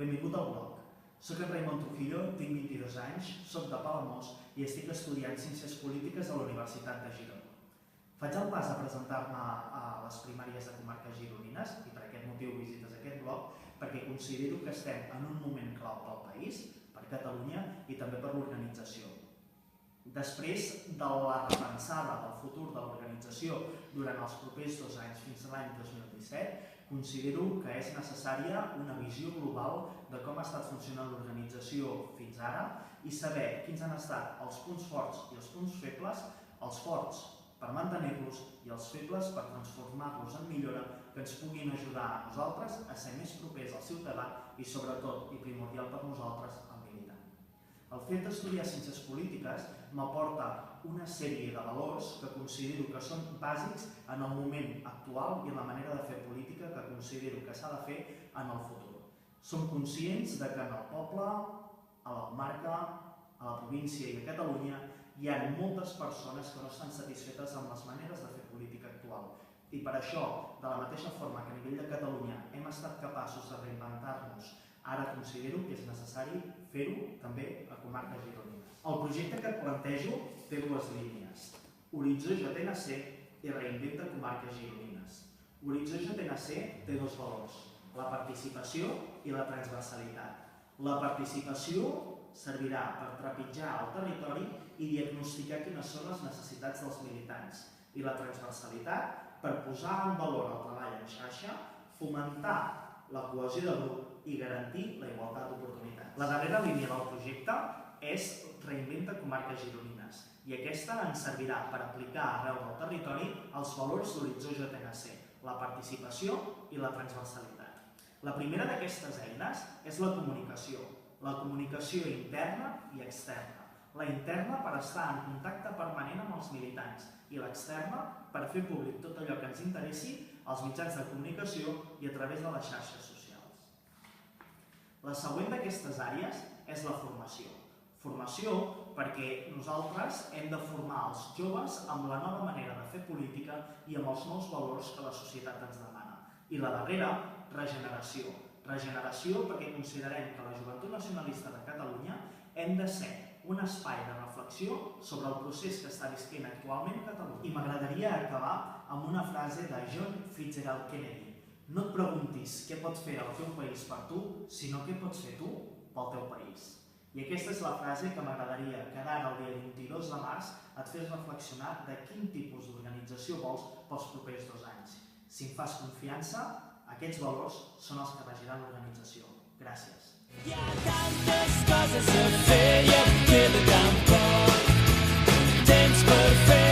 Benvingut al blog. Soc en Raimon Trujillo, tinc 22 anys, soc de Palamós i estic estudiant Ciències Polítiques a la Universitat de Girona. Faig el pas a presentar-me a les primàries de comarques gironines i per aquest motiu visites aquest blog perquè considero que estem en un moment clau pel país, per Catalunya i també per l'organització. Després de la repensada del futur de l'organització durant els propers 2 anys fins a l'any 2017, considero que és necessària una visió global de com ha estat funcionant l'organització fins ara i saber quins han estat els punts forts i els punts febles, els forts per mantenir-los i els febles per transformar-los en millora que ens puguin ajudar a nosaltres a ser més propers al ciutadà i sobretot, i primordial per nosaltres, al militant. El fet d'estudiar ciències polítiques m'aporta una sèrie de valors que considero que són bàsics en el moment actual i en la manera de fer política que considero que s'ha de fer en el futur. Som conscients que en el poble, a la comarca, a la província i a Catalunya hi ha moltes persones que no estan satisfetes amb les maneres de fer política actual. I per això, de la mateixa forma que a nivell de Catalunya hem estat capaços de reinventar-nos, ara considero que és necessari fer-ho també a comarques gironines. El projecte que et plantejo té 2 línies: Horitzó JTNC i Reinventa comarques gironines. Horitzó JTNC té 2 valors: la participació i la transversalitat. La participació servirà per trepitjar el territori i diagnosticar quines són les necessitats dels militants. I la transversalitat per posar en valor el treball en xarxa, fomentar la cohesió de grup i garantir la igualtat d'oportunitats. La darrera línia del projecte és Reinventa comarques gironines i aquesta ens servirà per aplicar arreu del territori els valors d'Horitzó JTNC, la participació i la transversalitat. La primera d'aquestes eines és la comunicació interna i externa. La interna per estar en contacte permanent amb els militants i l'externa per fer públic tot allò que ens interessi als mitjans de comunicació i a través de les xarxes socials. La següent d'aquestes àrees és la formació. Formació perquè nosaltres hem de formar els joves amb la nova manera de fer política i amb els nous valors que la societat ens demana. I la darrera, regeneració. Regeneració perquè considerem que la Joventut Nacionalista de Catalunya hem de ser un espai de reflexió sobre el procés que està visquent actualment Catalunya. I m'agradaria acabar amb una frase de John Fitzgerald Kennedy. No et preguntis què pot fer el teu país per tu, sinó què pots fer tu pel teu país. I aquesta és la frase que m'agradaria que ara, el dia 22 de març, et fes reflexionar de quin tipus d'organització vols pels propers 2 anys. Si em fas confiança, aquests valors són els que regiran l'organització. Gràcies. Hi ha tantes coses a fer i et queda tan poc temps per fer